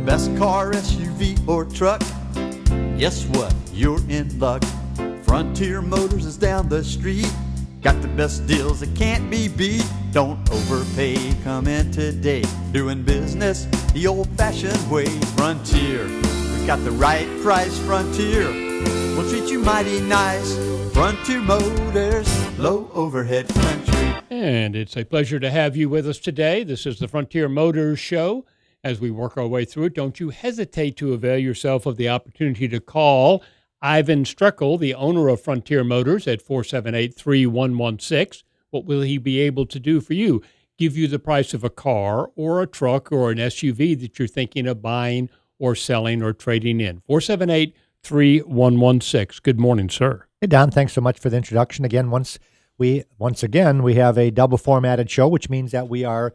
best car, SUV, or truck, guess what? You're in luck. Frontier Motors is down the street. Got the best deals that can't be beat. Don't overpay, come in today. Doing business the old-fashioned way. Frontier, we got the right price. Frontier, we'll treat you mighty nice. Frontier Motors, low overhead country. And it's a pleasure to have you with us today. This is the Frontier Motors Show. As we work our way through it, don't you hesitate to avail yourself of the opportunity to call Ivan Streckel, the owner of Frontier Motors, at 478-3116. What will he be able to do for you? Give you the price of a car or a truck or an SUV that you're thinking of buying or selling or trading in. 478-3116. Good morning, sir. Hey, Don. Thanks so much for the introduction. Again, once again, we have a double formatted show, which means that we are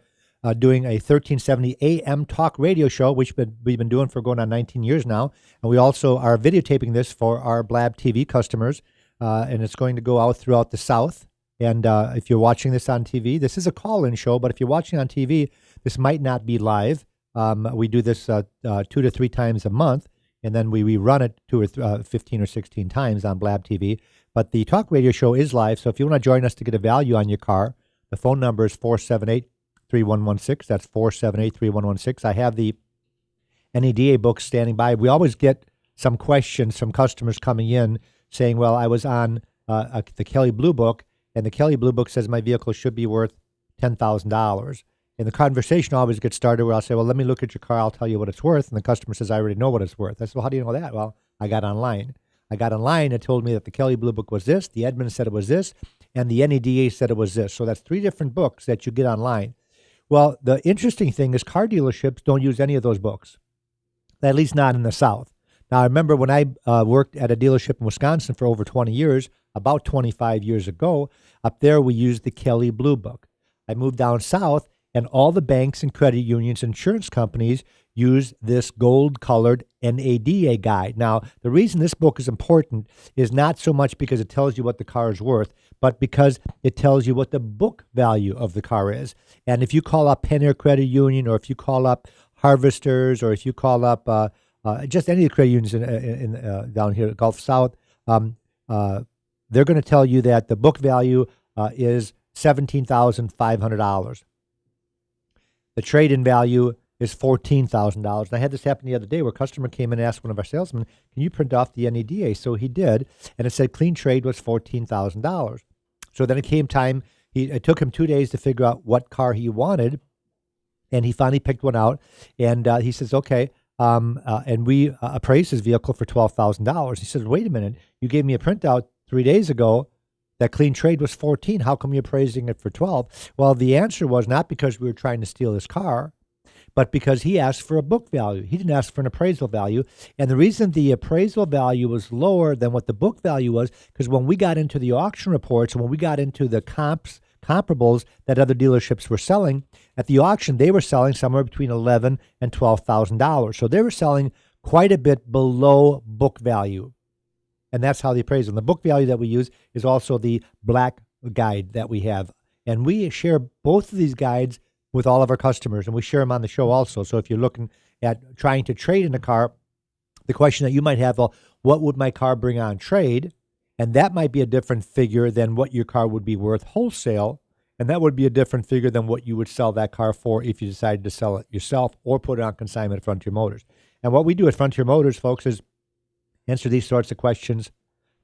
doing a 1370 AM talk radio show, which we've been doing for going on 19 years now. And we also are videotaping this for our Blab TV customers, and it's going to go out throughout the South. And if you're watching this on TV, this is a call-in show, but if you're watching on TV, this might not be live. We do this 2 to 3 times a month, and then we rerun it 15 or 16 times on Blab TV. But the talk radio show is live, so if you want to join us to get a value on your car, the phone number is 478-3116. That's 478-3116. I have the NADA books standing by. We always get some questions from customers coming in saying, well, I was on the Kelley Blue Book, and the Kelley Blue Book says my vehicle should be worth $10,000. And the conversation always gets started where I'll say, well, let me look at your car. I'll tell you what it's worth. And the customer says, I already know what it's worth. I said, well, how do you know that? Well, I got online. It told me that the Kelley Blue Book was this, the Edmunds said it was this, and the NADA said it was this. So that's 3 different books that you get online. Well, the interesting thing is car dealerships don't use any of those books, at least not in the South. Now, I remember when I worked at a dealership in Wisconsin for over 20 years, about 25 years ago, up there we used the Kelley Blue Book. I moved down south, and all the banks and credit unions, insurance companies use this gold-colored NADA guide. Now, the reason this book is important is not so much because it tells you what the car is worth, but because it tells you what the book value of the car is. And if you call up Penn Air Credit Union, or if you call up Harvesters, or if you call up just any of the credit unions down here at Gulf South, they're going to tell you that the book value is $17,500. The trade-in value is $14,000. And I had this happen the other day where a customer came in and asked one of our salesmen, can you print off the NADA? So he did, and it said clean trade was $14,000. So then it came time, it took him 2 days to figure out what car he wanted, and he finally picked one out, and he says, okay, and we appraised his vehicle for $12,000. He says, wait a minute, you gave me a printout 3 days ago that clean trade was 14. How come you're appraising it for 12? Well, the answer was not because we were trying to steal his car, but because he asked for a book value. He didn't ask for an appraisal value. And the reason the appraisal value was lower than what the book value was, because when we got into the auction reports and when we got into the comparables that other dealerships were selling, at the auction, they were selling somewhere between $11,000 and $12,000. So they were selling quite a bit below book value. And that's how the appraisal. And the book value that we use is also the black guide that we have. And we share both of these guides with all of our customers, and we share them on the show also. So if you're looking at trying to trade in a car, the question that you might have, well, what would my car bring on trade? And that might be a different figure than what your car would be worth wholesale. And that would be a different figure than what you would sell that car for if you decided to sell it yourself or put it on consignment at Frontier Motors. And what we do at Frontier Motors, folks, is answer these sorts of questions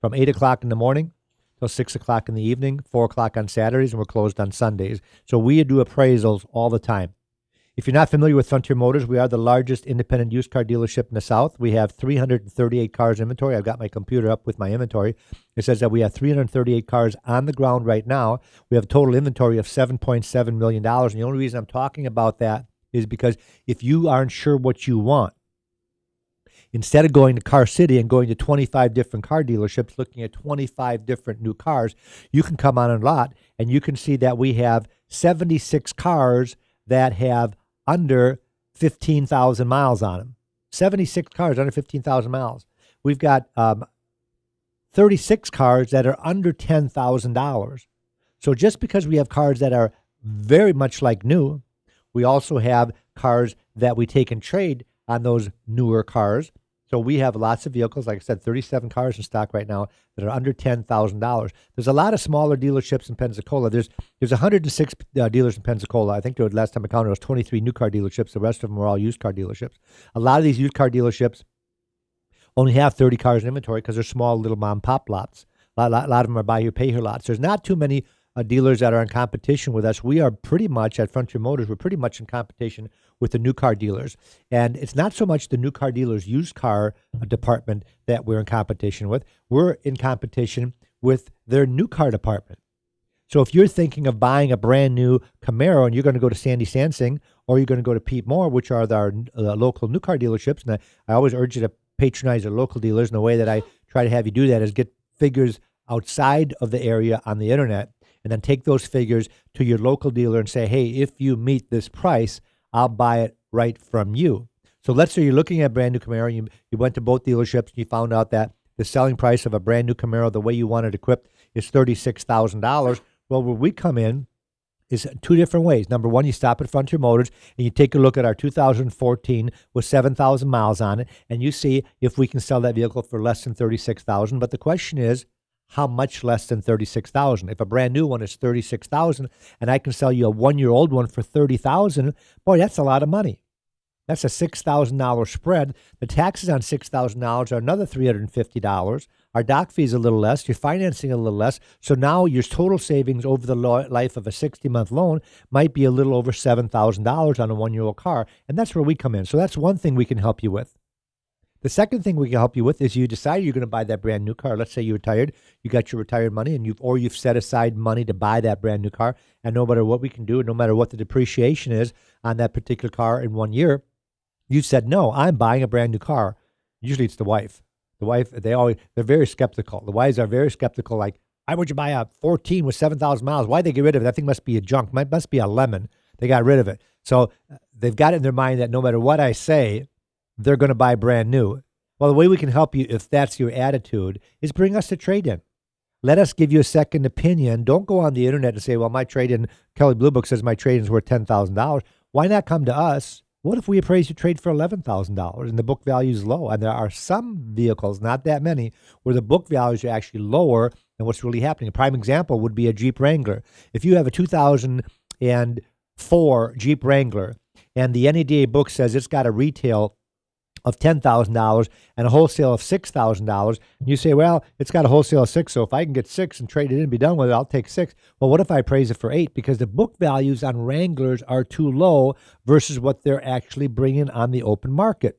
from 8 o'clock in the morning till 6 o'clock in the evening, 4 o'clock on Saturdays, and we're closed on Sundays. So we do appraisals all the time. If you're not familiar with Frontier Motors, we are the largest independent used car dealership in the South. We have 338 cars inventory. I've got my computer up with my inventory. It says that we have 338 cars on the ground right now. We have a total inventory of $7.7 million. And the only reason I'm talking about that is because if you aren't sure what you want, instead of going to Car City and going to 25 different car dealerships, looking at 25 different new cars, you can come on a lot and you can see that we have 76 cars that have under 15,000 miles on them. 76 cars under 15,000 miles. We've got 36 cars that are under $10,000. So just because we have cars that are very much like new, we also have cars that we take in trade on those newer cars. So we have lots of vehicles, like I said, 37 cars in stock right now that are under $10,000. There's a lot of smaller dealerships in Pensacola. There's 106 dealers in Pensacola. I think there was, last time I counted, it was 23 new car dealerships. The rest of them were all used car dealerships. A lot of these used car dealerships only have 30 cars in inventory because they're small little mom and pop lots. A lot of them are buy here, pay here lots. There's not too many dealers that are in competition with us. We are pretty much, at Frontier Motors, we're pretty much in competition with the new car dealers. And it's not so much the new car dealers' used car department that we're in competition with. We're in competition with their new car department. So if you're thinking of buying a brand new Camaro and you're going to go to Sandy Sansing or you're going to go to Pete Moore, which are our local new car dealerships, and I always urge you to patronize our local dealers, and the way that I try to have you do that is get figures outside of the area on the internet, and then take those figures to your local dealer and say, hey, if you meet this price, I'll buy it right from you. So let's say you're looking at a brand new Camaro, you went to both dealerships, and you found out that the selling price of a brand new Camaro, the way you want it equipped, is $36,000. Well, where we come in is two different ways. Number one, you stop at Frontier Motors and you take a look at our 2014 with 7,000 miles on it, and you see if we can sell that vehicle for less than $36,000. But the question is, how much less than $36,000? If a brand new one is $36,000 and I can sell you a one-year-old one for $30,000, boy, that's a lot of money. That's a $6,000 spread. The taxes on $6,000 are another $350. Our doc fee is a little less. Your financing a little less. So now your total savings over the life of a 60-month loan might be a little over $7,000 on a one-year-old car. And that's where we come in. So that's one thing we can help you with. The second thing we can help you with is you decide you're going to buy that brand new car. Let's say you're retired, you got your retirement money, and you've set aside money to buy that brand new car. And no matter what we can do, no matter what the depreciation is on that particular car in 1 year, you said, no, I'm buying a brand new car. Usually it's the wife. The wife, they're very skeptical. The wives are very skeptical. Like, why would you buy a 14 with 7,000 miles? Why'd they get rid of it? That thing must be a junk. Must be a lemon. They got rid of it. So they've got it in their mind that no matter what I say, they're going to buy brand new. Well, the way we can help you, if that's your attitude, is bring us to trade-in. Let us give you a second opinion. Don't go on the internet and say, well, my trade-in, Kelly Blue Book says my trade-in is worth $10,000. Why not come to us? What if we appraise your trade for $11,000 and the book value is low? And there are some vehicles, not that many, where the book values are actually lower than what's really happening. A prime example would be a Jeep Wrangler. If you have a 2004 Jeep Wrangler and the NADA book says it's got a retail of $10,000 and a wholesale of $6,000, and you say, well, it's got a wholesale of $6,000, so if I can get $6,000 and trade it in and be done with it, I'll take $6,000. Well, what if I appraise it for $8,000? Because the book values on Wranglers are too low versus what they're actually bringing on the open market,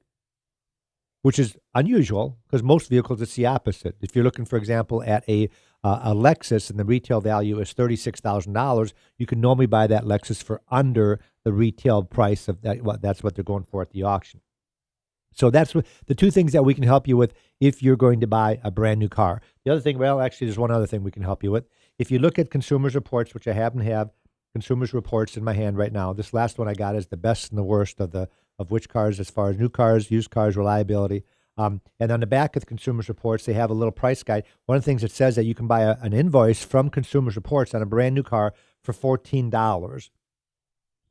which is unusual because most vehicles, it's the opposite. If you're looking, for example, at a Lexus and the retail value is $36,000, you can normally buy that Lexus for under the retail price of that. Well, that's what they're going for at the auction. So that's the two things that we can help you with if you're going to buy a brand new car. The other thing, well, actually, there's one other thing we can help you with. If you look at Consumers Reports, which I happen to have Consumers Reports in my hand right now, this last one I got is the best and the worst of which cars as far as new cars, used cars, reliability. And on the back of the Consumers Reports, they have a little price guide. One of the things it says that you can buy an invoice from Consumers Reports on a brand new car for $14.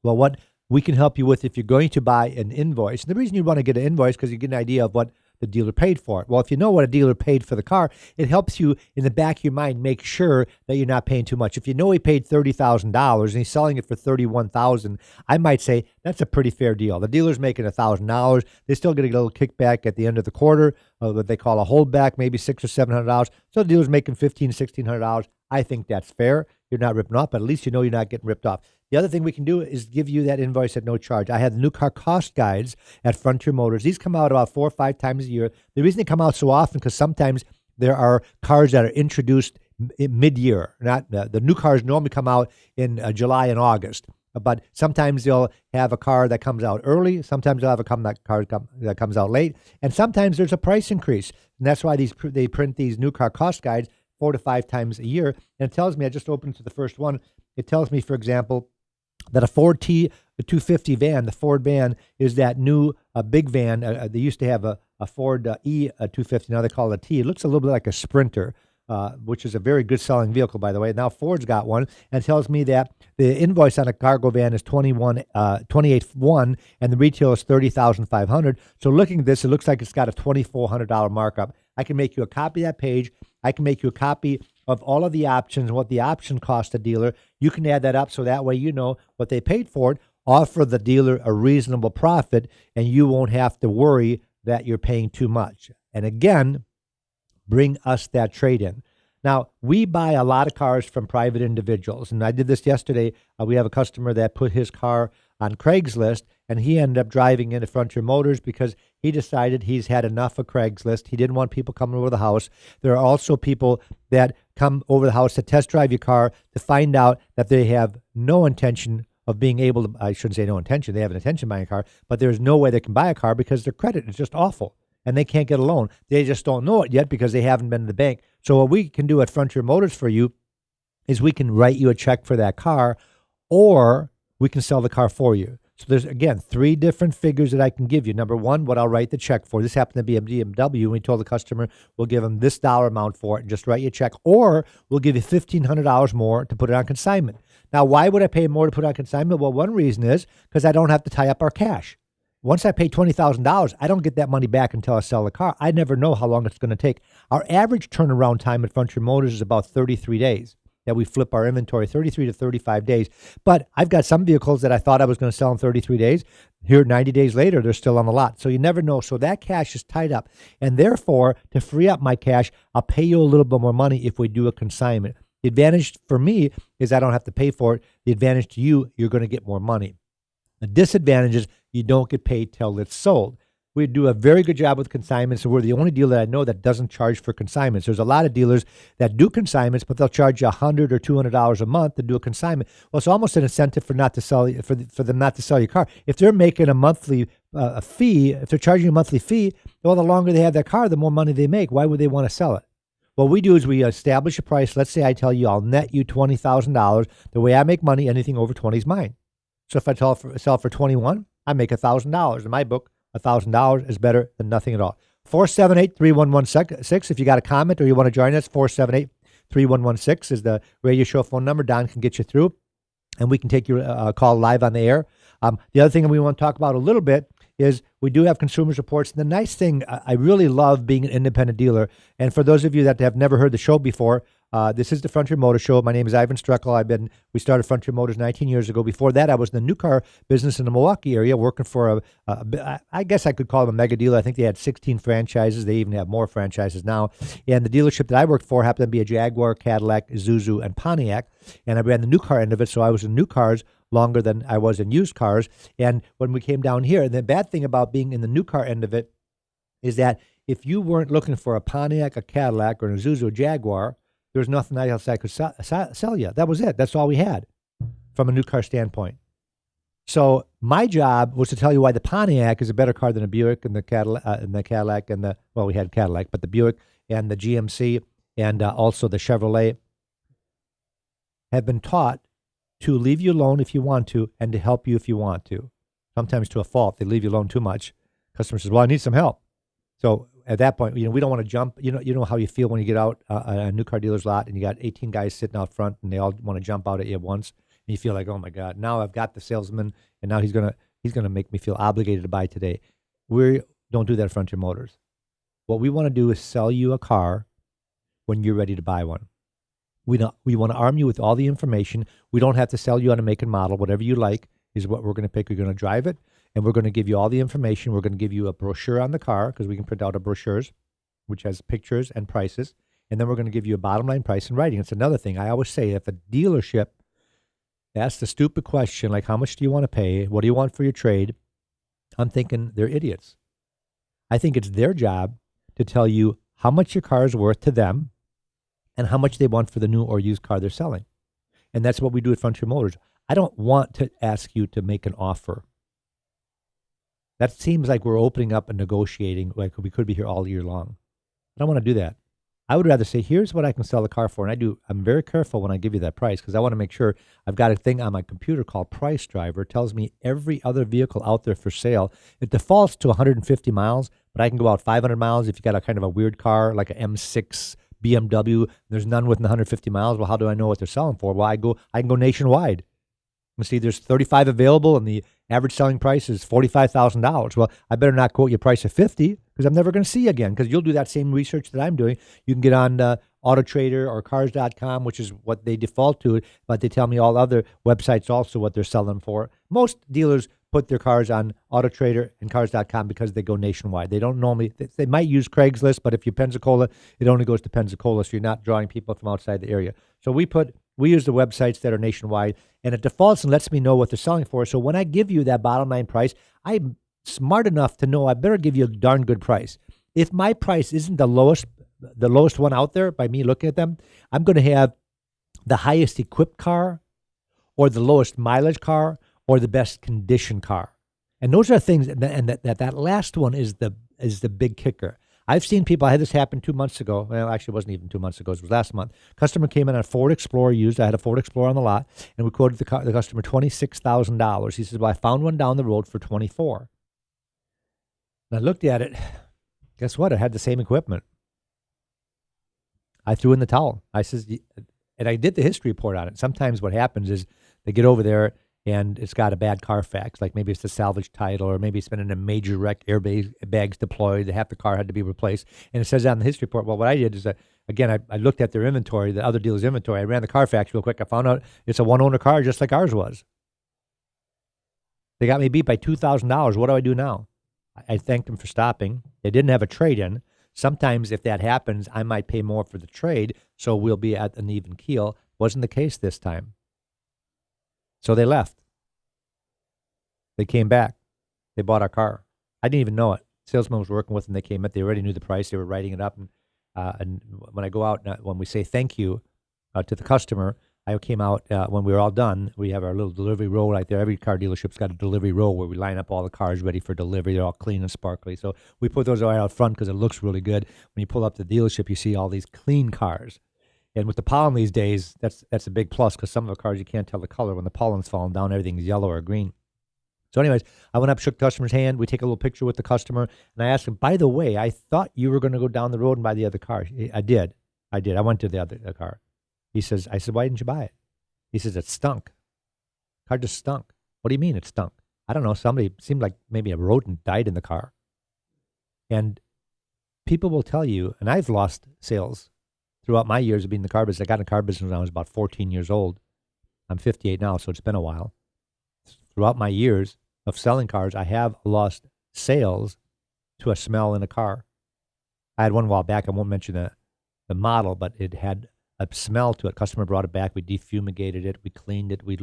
Well, what we can help you with if you're going to buy an invoice. And the reason you want to get an invoice is because you get an idea of what the dealer paid for it. Well, if you know what a dealer paid for the car, it helps you in the back of your mind make sure that you're not paying too much. If you know he paid $30,000 and he's selling it for $31,000, I might say that's a pretty fair deal. The dealer's making $1,000. They still get a little kickback at the end of the quarter, what they call a holdback, maybe $600 or $700. So the dealer's making $1,500, $1,600. I think that's fair. You're not ripping off, but at least you know you're not getting ripped off. The other thing we can do is give you that invoice at no charge. I have the new car cost guides at Frontier Motors. These come out about 4 or 5 times a year. The reason they come out so often because sometimes there are cars that are introduced mid-year. Not the new cars normally come out in July and August, but sometimes they'll have a car that comes out early. Sometimes they'll have a car that comes out late, and sometimes there's a price increase. And that's why they print these new car cost guides 4 to 5 times a year. And it tells me, I just opened to the first one, it tells me, for example, that a Ford T250 van, the Ford van, is that new big van. They used to have a Ford E250, now they call it a T. It looks a little bit like a Sprinter. which is a very good selling vehicle, by the way. Now Ford's got one and tells me that the invoice on a cargo van is 28.1, and the retail is 30,500. So looking at this, it looks like it's got a $2,400 markup. I can make you a copy of that page. I can make you a copy of all of the options and what the option cost the dealer. You can add that up so that way you know what they paid for it. Offer the dealer a reasonable profit, and you won't have to worry that you're paying too much. And again, bring us that trade-in. Now, we buy a lot of cars from private individuals, and I did this yesterday. We have a customer that put his car on Craigslist, and he ended up driving into Frontier Motors because he decided he's had enough of Craigslist. He didn't want people coming over the house. There are also people that come over the house to test drive your car to find out that they have no intention of being able to, I shouldn't say no intention, they have an intention buying a car, but there's no way they can buy a car because their credit is just awful and they can't get a loan. They just don't know it yet because they haven't been to the bank. So what we can do at Frontier Motors for you is we can write you a check for that car, or we can sell the car for you. So there's, again, 3 different figures that I can give you. Number one, what I'll write the check for. This happened to be a BMW, and we told the customer we'll give them this dollar amount for it and just write you a check, or we'll give you $1,500 more to put it on consignment. Now, why would I pay more to put it on consignment? Well, one reason is because I don't have to tie up our cash. Once I pay $20,000, I don't get that money back until I sell the car. I never know how long it's going to take. Our average turnaround time at Frontier Motors is about 33 days. That we flip our inventory, 33 to 35 days. But I've got some vehicles that I thought I was going to sell in 33 days. Here, 90 days later, they're still on the lot. So you never know. So that cash is tied up. And therefore, to free up my cash, I'll pay you a little bit more money if we do a consignment. The advantage for me is I don't have to pay for it. The advantage to you, you're going to get more money. The disadvantage is you don't get paid till it's sold. We do a very good job with consignments, and we're the only dealer that I know that doesn't charge for consignments. There's a lot of dealers that do consignments, but they'll charge you $100 or $200 a month to do a consignment. Well, it's almost an incentive for them not to sell your car. If they're making a monthly fee, if they're charging a monthly fee, well, the longer they have that car, the more money they make. Why would they want to sell it? What we do is we establish a price. Let's say I tell you I'll net you $20,000. The way I make money, anything over 20 is mine. So if I sell for 21, I make $1,000 in my book. $1,000 is better than nothing at all. 478-3116. If you got a comment or you want to join us, 478-3116 is the radio show phone number. Don can get you through, and we can take your call live on the air. The other thing that we want to talk about a little bit is we do have consumers reports. And the nice thing, I really love being an independent dealer. And for those of you that have never heard the show before, this is the Frontier Motor Show. My name is Ivan Streckel. We started Frontier Motors 19 years ago. Before that, I was in the new car business in the Milwaukee area, working for I guess I could call them a mega dealer. I think they had 16 franchises. They even have more franchises now. And the dealership that I worked for happened to be a Jaguar, Cadillac, Isuzu, and Pontiac. And I ran the new car end of it, so I was in new cars longer than I was in used cars. And when we came down here, the bad thing about being in the new car end of it is that if you weren't looking for a Pontiac, a Cadillac, or an Isuzu, or Jaguar, there was nothing else I could sell you. That was it. That's all we had from a new car standpoint. So my job was to tell you why the Pontiac is a better car than a Buick and the Cadillac and we had Cadillac, but the Buick and the GMC and also the Chevrolet have been taught to leave you alone if you want to and to help you if you want to. Sometimes to a fault. They leave you alone too much. Customer says, well, I need some help. So at that point, we don't want to jump. You know how you feel when you get out a new car dealer's lot and you got 18 guys sitting out front and they all want to jump out at you at once. And you feel like, oh my God, now I've got the salesman and now he's gonna make me feel obligated to buy today. We don't do that at Frontier Motors. What we want to do is sell you a car when you're ready to buy one. We want to arm you with all the information. We don't have to sell you on a make and model. Whatever you like is what we're going to pick. You're going to drive it. And we're going to give you all the information. We're going to give you a brochure on the car because we can print out a brochures, which has pictures and prices. And then we're going to give you a bottom line price in writing. It's another thing. I always say if a dealership asks the stupid question, like how much do you want to pay? What do you want for your trade? I'm thinking they're idiots. I think it's their job to tell you how much your car is worth to them and how much they want for the new or used car they're selling. And that's what we do at Frontier Motors. I don't want to ask you to make an offer. That seems like we're opening up and negotiating like we could be here all year long. I don't want to do that. I would rather say, here's what I can sell the car for. And I'm very careful when I give you that price because I want to make sure I've got a thing on my computer called Price Driver. It tells me every other vehicle out there for sale. It defaults to 150 miles, but I can go out 500 miles if you got a kind of a weird car like an M6 BMW. There's none within 150 miles. Well, how do I know what they're selling for? Well, I can go nationwide. And see, there's 35 available, and the average selling price is $45,000. Well, I better not quote you a price of 50 because I'm never going to see you again, because you'll do that same research that I'm doing. You can get on Auto Trader or Cars.com, which is what they default to, but they tell me all other websites also what they're selling for. Most dealers put their cars on Auto Trader and Cars.com because they go nationwide. They don't normally, they might use Craigslist, but if you're Pensacola, it only goes to Pensacola, so you're not drawing people from outside the area. So we use the websites that are nationwide, and it defaults and lets me know what they're selling for. So when I give you that bottom line price, I'm smart enough to know I better give you a darn good price. If my price isn't the lowest one out there by me looking at them, I'm going to have the highest equipped car or the lowest mileage car or the best condition car. And those are things, and that last one is the big kicker. I've seen people, I had this happen 2 months ago. Well, actually, it wasn't even 2 months ago. It was last month. Customer came in on a Ford Explorer used. I had a Ford Explorer on the lot, and we quoted the customer $26,000. He says, well, I found one down the road for $24,000. And I looked at it. Guess what? It had the same equipment. I threw in the towel. I says, and I did the history report on it. Sometimes what happens is they get over there, and it's got a bad Carfax, like maybe it's the salvage title, or maybe it's been in a major wreck, airbags deployed, half the car had to be replaced. And it says that in the history report. Well, what I did is, again, I looked at their inventory, the other dealer's inventory. I ran the Carfax real quick. I found out it's a one-owner car just like ours was. They got me beat by $2,000. What do I do now? I thanked them for stopping. They didn't have a trade-in. Sometimes if that happens, I might pay more for the trade, so we'll be at an even keel. Wasn't the case this time. So they left. They came back. They bought our car. I didn't even know it. Salesman was working with them. They came in. They already knew the price. They were writing it up. And when I go out, when we say thank you to the customer, I came out when we were all done. We have our little delivery row right there. Every car dealership's got a delivery row where we line up all the cars ready for delivery. They're all clean and sparkly. So we put those right out front because it looks really good. When you pull up the dealership, you see all these clean cars. And with the pollen these days, that's a big plus, because some of the cars you can't tell the color. When the pollen's falling down, everything's yellow or green. So anyways, I went up, shook the customer's hand. We take a little picture with the customer, and I asked him, by the way, I thought you were going to go down the road and buy the other car. I did. I went to the other car. I said, why didn't you buy it? He says, it stunk. The car just stunk. What do you mean it stunk? I don't know. Somebody seemed like maybe a rodent died in the car. And people will tell you, and I've lost sales throughout my years of being in the car business. I got in the car business when I was about 14 years old. I'm 58 now, so it's been a while. Throughout my years of selling cars, I have lost sales to a smell in a car. I had one a while back. I won't mention the model, but it had a smell to it. Customer brought it back. We defumigated it. We cleaned it. We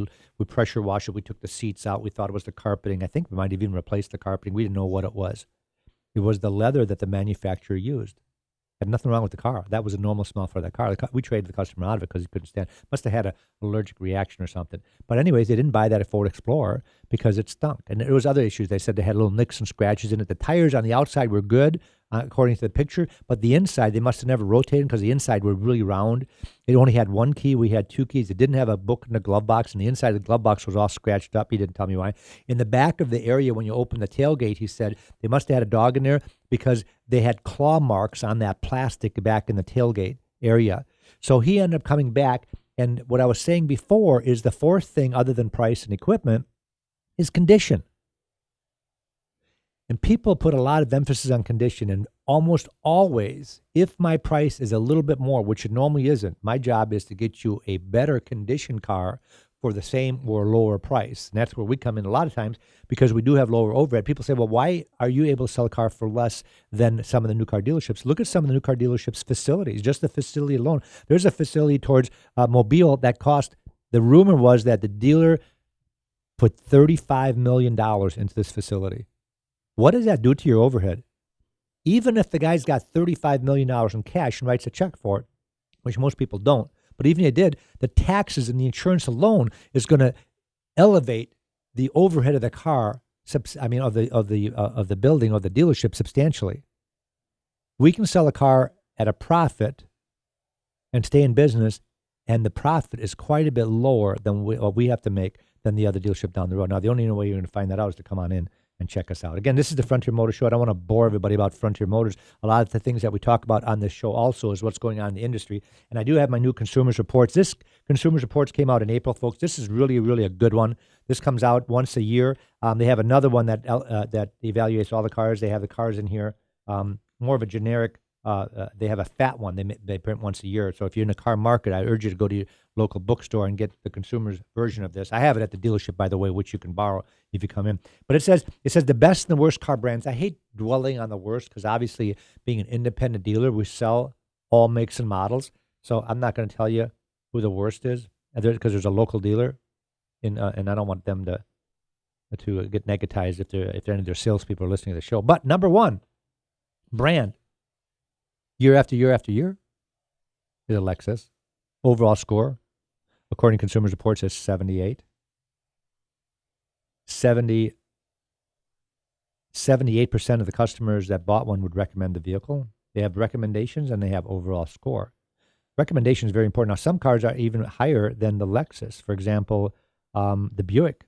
pressure washed it. We took the seats out. We thought it was the carpeting. I think we might have even replaced the carpeting. We didn't know what it was. It was the leather that the manufacturer used. Had nothing wrong with the car. That was a normal smell for that car. We traded the customer out of it because he couldn't stand it. Must have had an allergic reaction or something. But anyways, they didn't buy that at Ford Explorer because it stunk. And there was other issues. They said they had little nicks and scratches in it. The tires on the outside were good, according to the picture. But the inside, they must have never rotated because the inside were really round. It only had one key. We had two keys. It didn't have a book in the glove box. And the inside of the glove box was all scratched up. He didn't tell me why. In the back of the area, when you open the tailgate, he said they must have had a dog in there because they had claw marks on that plastic back in the tailgate area. So he ended up coming back. And what I was saying before is the fourth thing, other than price and equipment, is condition. And people put a lot of emphasis on condition, and almost always, if my price is a little bit more, which it normally isn't, my job is to get you a better condition car for the same or lower price. And that's where we come in a lot of times, because we do have lower overhead. People say, well, why are you able to sell a car for less than some of the new car dealerships? Look at some of the new car dealerships' facilities, just the facility alone. There's a facility towards Mobile that cost, the rumor was that the dealer put $35 million into this facility. What does that do to your overhead? Even if the guy's got $35 million in cash and writes a check for it, which most people don't, but even if he did, the taxes and the insurance alone is going to elevate the overhead of the car, of the building or the dealership substantially. We can sell a car at a profit and stay in business, and the profit is quite a bit lower than what we have to make than the other dealership down the road. Now, the only way you're going to find that out is to come on in and check us out. Again, this is the Frontier Motor Show. I don't want to bore everybody about Frontier Motors. A lot of the things that we talk about on this show also is what's going on in the industry. And I do have my new Consumers Reports. This Consumers Reports came out in April, folks. This is really, really a good one. This comes out once a year. They have another one that evaluates all the cars. They have the cars in here. More of a generic. They have a fat one they print once a year. So if you're in the car market, I urge you to go to your local bookstore and get the consumer's version of this. I have it at the dealership, by the way, which you can borrow if you come in. But it says the best and the worst car brands. I hate dwelling on the worst because obviously being an independent dealer, we sell all makes and models. So I'm not going to tell you who the worst is because there's a local dealer, and I don't want them to get negativized if any of their salespeople are listening to the show. But number one brand, year after year after year, is a Lexus. Overall score, according to Consumers Reports, is 78. 78% of the customers that bought one would recommend the vehicle. They have recommendations and they have overall score. Recommendation is very important. Now, some cars are even higher than the Lexus. For example, the Buick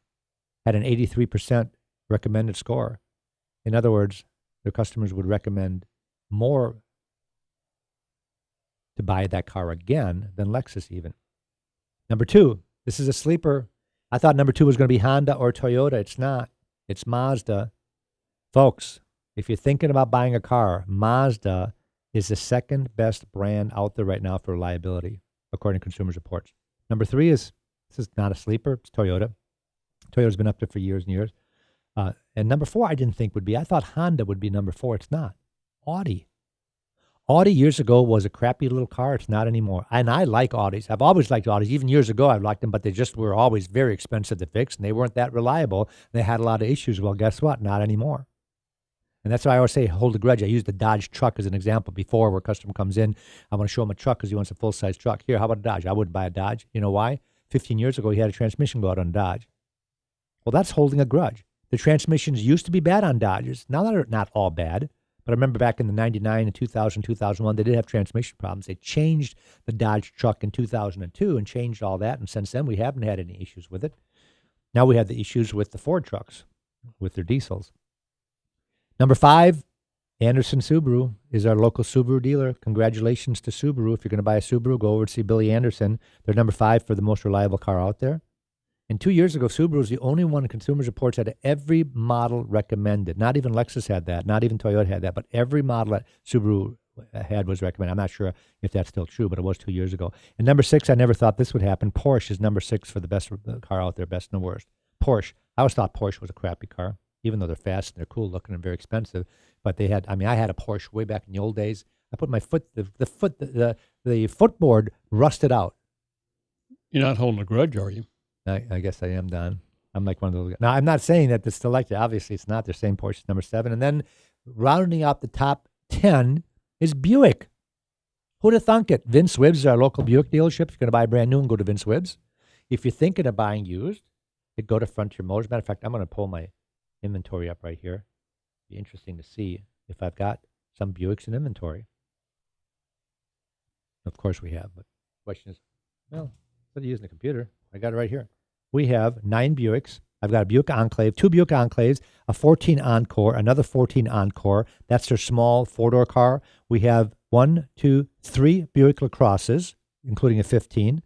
had an 83% recommended score. In other words, their customers would recommend more to buy that car again than Lexus even. Number two, this is a sleeper. I thought number two was going to be Honda or Toyota. It's not. It's Mazda. Folks, if you're thinking about buying a car, Mazda is the second best brand out there right now for reliability, according to Consumers Reports. Number three this is not a sleeper, it's Toyota. Toyota's been up there for years and years. And number four, I didn't think would be. I thought Honda would be number four. It's not. Audi. Audi years ago was a crappy little car. It's not anymore. And I like Audis. I've always liked Audis. Even years ago, I liked them, but they just were always very expensive to fix, and they weren't that reliable. They had a lot of issues. Well, guess what? Not anymore. And that's why I always say hold a grudge. I used the Dodge truck as an example before where a customer comes in. I want to show him a truck because he wants a full-size truck. Here, how about a Dodge? I wouldn't buy a Dodge. You know why? 15 years ago, he had a transmission go out on a Dodge. Well, that's holding a grudge. The transmissions used to be bad on Dodges. Now they're not all bad. But I remember back in the 99 and 2000, 2001, they did have transmission problems. They changed the Dodge truck in 2002 and changed all that. And since then, we haven't had any issues with it. Now we have the issues with the Ford trucks, with their diesels. Number five, Anderson Subaru is our local Subaru dealer. Congratulations to Subaru. If you're going to buy a Subaru, go over to see Billy Anderson. They're number five for the most reliable car out there. And 2 years ago, Subaru was the only one in Consumers Reports had every model recommended. Not even Lexus had that. Not even Toyota had that. But every model that Subaru had was recommended. I'm not sure if that's still true, but it was 2 years ago. And number six, I never thought this would happen. Porsche is number six for the best car out there, best and the worst. Porsche. I always thought Porsche was a crappy car, even though they're fast and they're cool looking and very expensive. But they had, I had a Porsche way back in the old days. I put my foot, the footboard rusted out. You're not holding a grudge, are you? I guess I am, Don. I'm like one of those guys. Now, I'm not saying that it's still like that. Obviously, it's not. They're saying Porsche is number seven. And then rounding out the top 10 is Buick. Who'd have thunk it? Vince Wibbs is our local Buick dealership. If you're going to buy brand new, go to Vince Wibbs. If you're thinking of buying used, go to Frontier Motors. Matter of fact, I'm going to pull my inventory up right here. Be interesting to see if I've got some Buicks in inventory. Of course we have, but the question is, well, instead of using the computer, I got it right here. We have 9 Buicks. I've got a Buick Enclave, 2 Buick Enclaves, a 14 Encore, another 14 Encore. That's their small 4-door car. We have 1, 2, 3 Buick LaCrosses, including a 15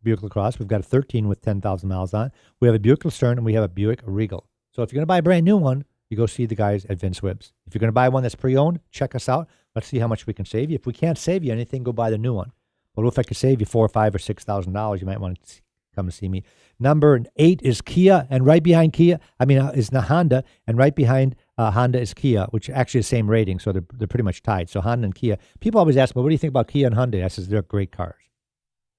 Buick LaCrosse. We've got a 13 with 10,000 miles on it. We have a Buick Lucerne, and we have a Buick Regal. So if you're going to buy a brand new one, you go see the guys at Vince Wibbs. If you're going to buy one that's pre-owned, check us out. Let's see how much we can save you. If we can't save you anything, go buy the new one. But if I could save you $4,000 or $5,000 or $6,000, you might want to come and see me. Number 8 is Kia, and right behind Kia, is the Honda, and right behind Honda is Kia, which actually is the same rating, so they're pretty much tied. So Honda and Kia. People always ask me, what do you think about Kia and Hyundai? I says, they're great cars.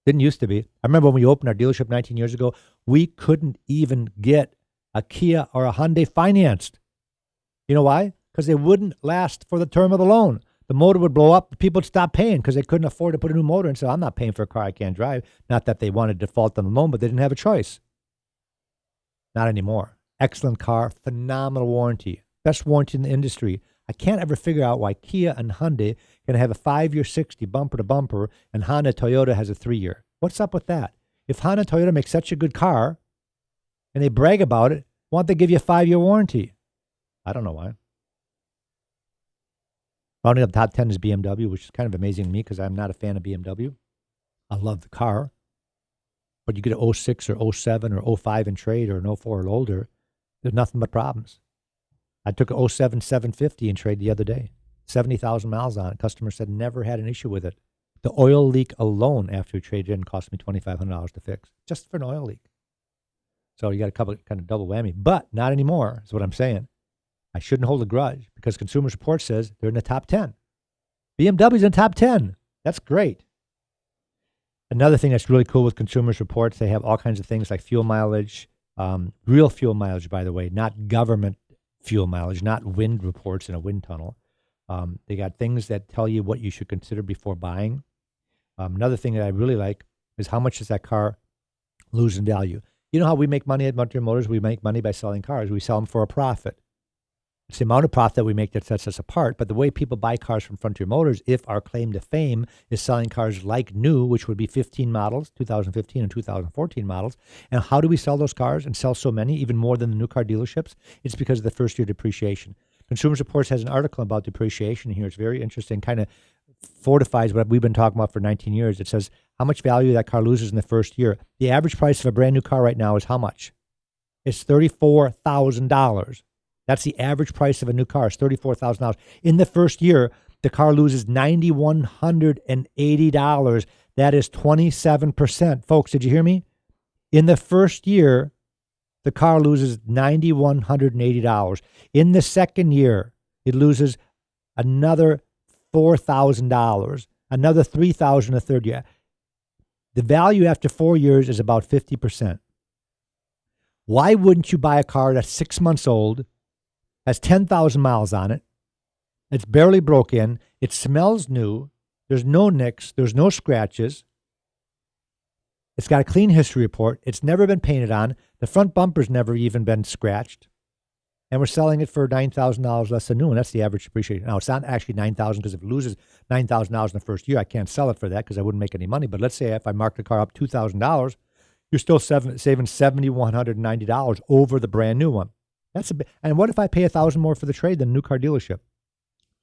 Didn't used to be. I remember when we opened our dealership 19 years ago, we couldn't even get a Kia or a Hyundai financed. You know why? Because they wouldn't last for the term of the loan. The motor would blow up. People would stop paying because they couldn't afford to put a new motor in. So I'm not paying for a car I can't drive. Not that they wanted to default on the loan, but they didn't have a choice. Not anymore. Excellent car, phenomenal warranty, best warranty in the industry. I can't ever figure out why Kia and Hyundai can have a 5-year 60 bumper to bumper and Honda Toyota has a 3-year. What's up with that? If Honda and Toyota make such a good car and they brag about it, why don't they give you a 5-year warranty? I don't know why. Rounding up the top 10 is BMW, which is kind of amazing to me because I'm not a fan of BMW. I love the car. But you get an 06 or 07 or 05 in trade or an 04 or older, there's nothing but problems. I took an 07 750 in trade the other day. 70,000 miles on it. Customer said never had an issue with it. The oil leak alone after you traded in cost me $2,500 to fix, just for an oil leak. So you got a couple kind of double whammy. But not anymore, is what I'm saying. I shouldn't hold a grudge because Consumer Report says they're in the top 10. BMW's in the top 10. That's great. Another thing that's really cool with Consumer Reports, they have all kinds of things like fuel mileage, real fuel mileage, by the way, not government fuel mileage, not wind reports in a wind tunnel. They got things that tell you what you should consider before buying. Another thing that I really like is how much does that car lose in value. You know how we make money at Frontier Motors? We make money by selling cars. We sell them for a profit. It's the amount of profit that we make that sets us apart. But the way people buy cars from Frontier Motors, if our claim to fame is selling cars like new, which would be 15 models, 2015 and 2014 models, and how do we sell those cars and sell so many, even more than the new car dealerships? It's because of the first year depreciation. Consumer Reports has an article about depreciation here. It's very interesting, kind of fortifies what we've been talking about for 19 years. It says how much value that car loses in the first year. The average price of a brand new car right now is how much? It's $34,000. That's the average price of a new car, is $34,000. In the first year, the car loses $9,180. That is 27%. Folks, did you hear me? In the first year, the car loses $9,180. In the second year, it loses another $4,000, another $3,000 the third year. The value after 4 years is about 50%. Why wouldn't you buy a car that's 6 months old, has 10,000 miles on it, it's barely broke in, it smells new, there's no nicks, there's no scratches, it's got a clean history report, it's never been painted on, the front bumper's never even been scratched, and we're selling it for $9,000 less than new, and that's the average depreciation. Now, it's not actually $9,000 because if it loses $9,000 in the first year, I can't sell it for that because I wouldn't make any money. But let's say if I mark the car up $2,000, you're still saving $7,190 over the brand new one. And what if I pay $1,000 more for the trade than a new car dealership?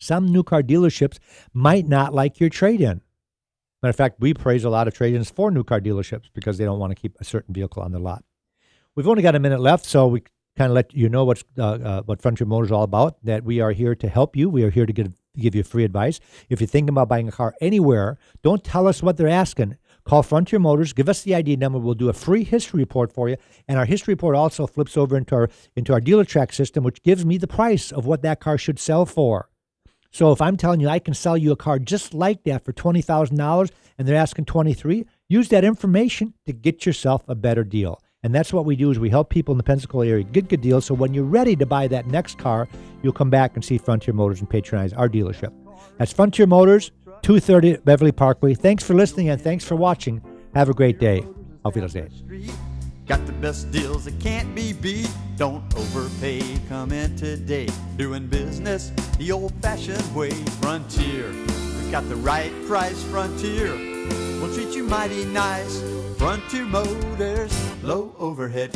Some new car dealerships might not like your trade-in. Matter of fact, we praise a lot of trade-ins for new car dealerships because they don't want to keep a certain vehicle on the lot. We've only got a minute left, so we kind of let you know what Frontier Motors is all about, that we are here to help you. We are here to give you free advice. If you're thinking about buying a car anywhere, don't tell us what they're asking. Call Frontier Motors, give us the ID number. We'll do a free history report for you. And our history report also flips over into our dealer track system, which gives me the price of what that car should sell for. So if I'm telling you I can sell you a car just like that for $20,000 and they're asking $23,000, use that information to get yourself a better deal. And that's what we do is we help people in the Pensacola area get good deals. So when you're ready to buy that next car, you'll come back and see Frontier Motors and patronize our dealership. That's Frontier Motors, 230 Beverly Parkway. Thanks for listening and thanks for watching. Have a great day. Auf Wiedersehen. Got the best deals that can't be beat. Don't overpay. Come in today. Doing business the old-fashioned way. Frontier. We got the right price. Frontier. We'll treat you mighty nice. Frontier Motors. Low overhead.